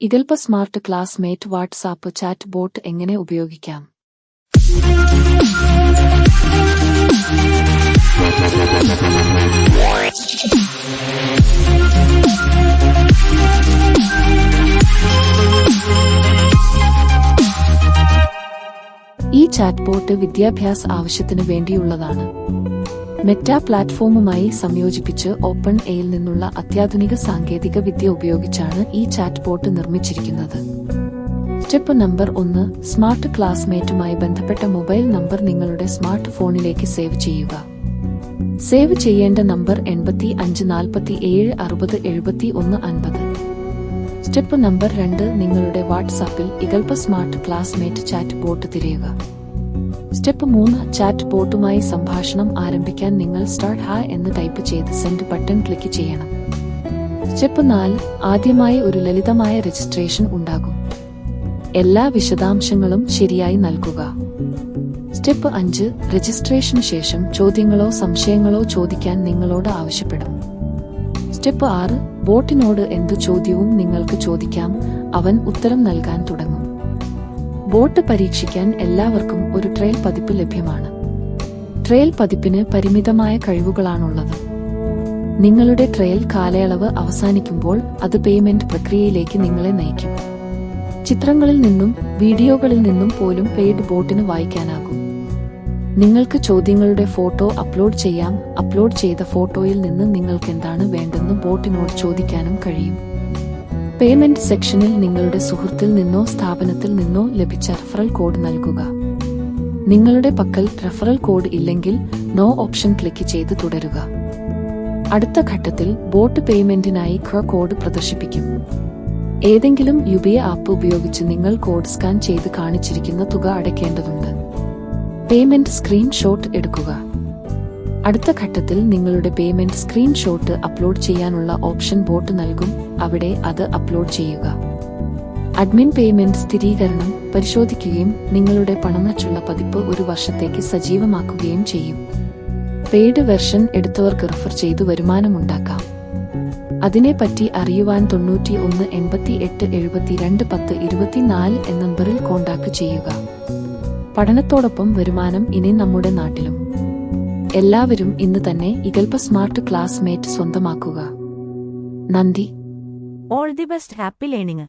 ഇഗൽപ smart classmate WhatsApp chat bot എങ്ങനെ ഉപയോഗിക്കാം? ഈ ചാറ്റ് ബോട്ട് വിദ്യാഭ്യാസ ആവശ്യത്തിനു വേണ്ടിയുള്ളതാണ്. മെറ്റ പ്ലാറ്റ്ഫോമുമായി സംയോജിപ്പിച്ച് ഓപ്പൺ എയിൽ നിന്നുള്ള അത്യാധുനിക സാങ്കേതിക വിദ്യ ഉപയോഗിച്ചാണ് ഈ ചാറ്റ് ബോട്ട് നിർമ്മിച്ചിരിക്കുന്നത്. സ്റ്റെപ്പ് നമ്പർ 1, സ്മാർട്ട് ക്ലാസ്മേറ്റുമായി ബന്ധപ്പെട്ട മൊബൈൽ നമ്പർ നിങ്ങളുടെ സ്മാർട്ട് ഫോണിലേക്ക് സേവ് ചെയ്യുക. സേവ് ചെയ്യേണ്ട നമ്പർ 8547607150. സ്റ്റെപ്പ് നമ്പർ 2, നിങ്ങളുടെ വാട്സാപ്പിൽ ഇഗൽപ സ്മാർട്ട് ക്ലാസ്മേറ്റ് ചാറ്റ് ബോട്ട് തിരയുക. സ്റ്റെപ്പ് 3, ചാറ്റ് ബോട്ടുമായി സംഭാഷണം ആരംഭിക്കാൻ നിങ്ങൾ സ്റ്റാർട്ട് ഹായ് എന്ന് ടൈപ്പ് ചെയ്ത് സെൻഡ് ബട്ടൺ ക്ലിക്ക് ചെയ്യണം. സ്റ്റെപ്പ് 4, ആദ്യമായി ഒരു ലളിതമായ രജിസ്ട്രേഷൻ ഉണ്ടാകും. എല്ലാ വിശദാംശങ്ങളും ശരിയായി നൽകുക. സ്റ്റെപ്പ് 5, രജിസ്ട്രേഷന് ശേഷം ചോദ്യങ്ങളോ സംശയങ്ങളോ ചോദിക്കാൻ നിങ്ങളോട് ആവശ്യപ്പെടും. സ്റ്റെപ്പ് 6, ബോട്ടിനോട് എന്തു ചോദ്യവും നിങ്ങൾക്ക് ചോദിക്കാം, അവൻ ഉത്തരം നൽകാൻ തുടങ്ങും. ബോട്ട് പരീക്ഷിക്കാൻ എല്ലാവർക്കും ഒരു ട്രയൽ പതിപ്പ് ലഭ്യമാണ്. ട്രയൽ പതിപ്പിന് പരിമിതമായ കഴിവുകളാണുള്ളത്. നിങ്ങളുടെ ട്രയൽ കാലയളവ് അവസാനിക്കുമ്പോൾ അത് പേയ്മെന്റ് പ്രക്രിയയിലേക്ക് നിങ്ങളെ നയിക്കും. ചിത്രങ്ങളിൽ നിന്നും വീഡിയോകളിൽ നിന്നും പോലും പെയ്ഡ് ബോട്ടിന് വായിക്കാനാകും. നിങ്ങൾക്ക് ചോദ്യങ്ങളുടെ ഫോട്ടോ അപ്ലോഡ് ചെയ്യാം. അപ്ലോഡ് ചെയ്ത ഫോട്ടോയിൽ നിന്ന് നിങ്ങൾക്കെന്താണ് വേണ്ടെന്ന് ബോട്ടിനോട് ചോദിക്കാനും കഴിയും. പേയ്മെന്റ് സെക്ഷനിൽ നിങ്ങളുടെ സുഹൃത്തിൽ നിന്നോ സ്ഥാപനത്തിൽ നിന്നോ ലഭിച്ച റെഫറൽ കോഡ് നൽകുക. നിങ്ങളുടെ പക്കൽ റെഫറൽ കോഡ് ഇല്ലെങ്കിൽ നോ ഓപ്ഷൻ ക്ലിക്ക് ചെയ്ത് തുടരുക. അടുത്ത ഘട്ടത്തിൽ ബോട്ട് പേയ്മെന്റിനായി കോഡ് പ്രദർശിപ്പിക്കും. ഏതെങ്കിലും UPI ആപ്പ് ഉപയോഗിച്ച് നിങ്ങൾ കോഡ് സ്കാൻ ചെയ്ത് കാണിച്ചിരിക്കുന്ന തുക അടയ്ക്കേണ്ടതുണ്ട്. പേയ്മെന്റ് സ്ക്രീൻഷോട്ട് എടുക്കുക. അടുത്ത ഘട്ടത്തിൽ നിങ്ങളുടെ പേയ്മെന്റ് സ്ക്രീൻഷോട്ട് അപ്ലോഡ് ചെയ്യാനുള്ള ഓപ്ഷൻ ബോട്ട് നൽകും. അവിടെ അത് അപ്ലോഡ് ചെയ്യുക. അഡ്മിൻ പേയ്മെന്റ് സ്ഥിരീകരണം പരിശോധിക്കുകയും നിങ്ങളുടെ പണമടച്ചുള്ള പതിപ്പ് ഒരു വർഷത്തേക്ക് സജീവമാക്കുകയും ചെയ്യും. പെയ്ഡ് വെർഷൻ എടുത്തവർക്ക് റെഫർ ചെയ്തു വരുമാനമുണ്ടാക്കാം. അതിനെപ്പറ്റി അറിയുവാൻ 91 88 72 10 24 എന്ന നമ്പറിൽ കോൺടാക്ട് ചെയ്യുക. പഠനത്തോടൊപ്പം വരുമാനം ഇനി നമ്മുടെ നാട്ടിലും. എല്ലാവരും ഇന്ന് തന്നെ ഇഗൽപ സ്മാർട്ട് ക്ലാസ്മേറ്റ് സ്വന്തമാക്കുക. നന്ദി. All the best, happy learning.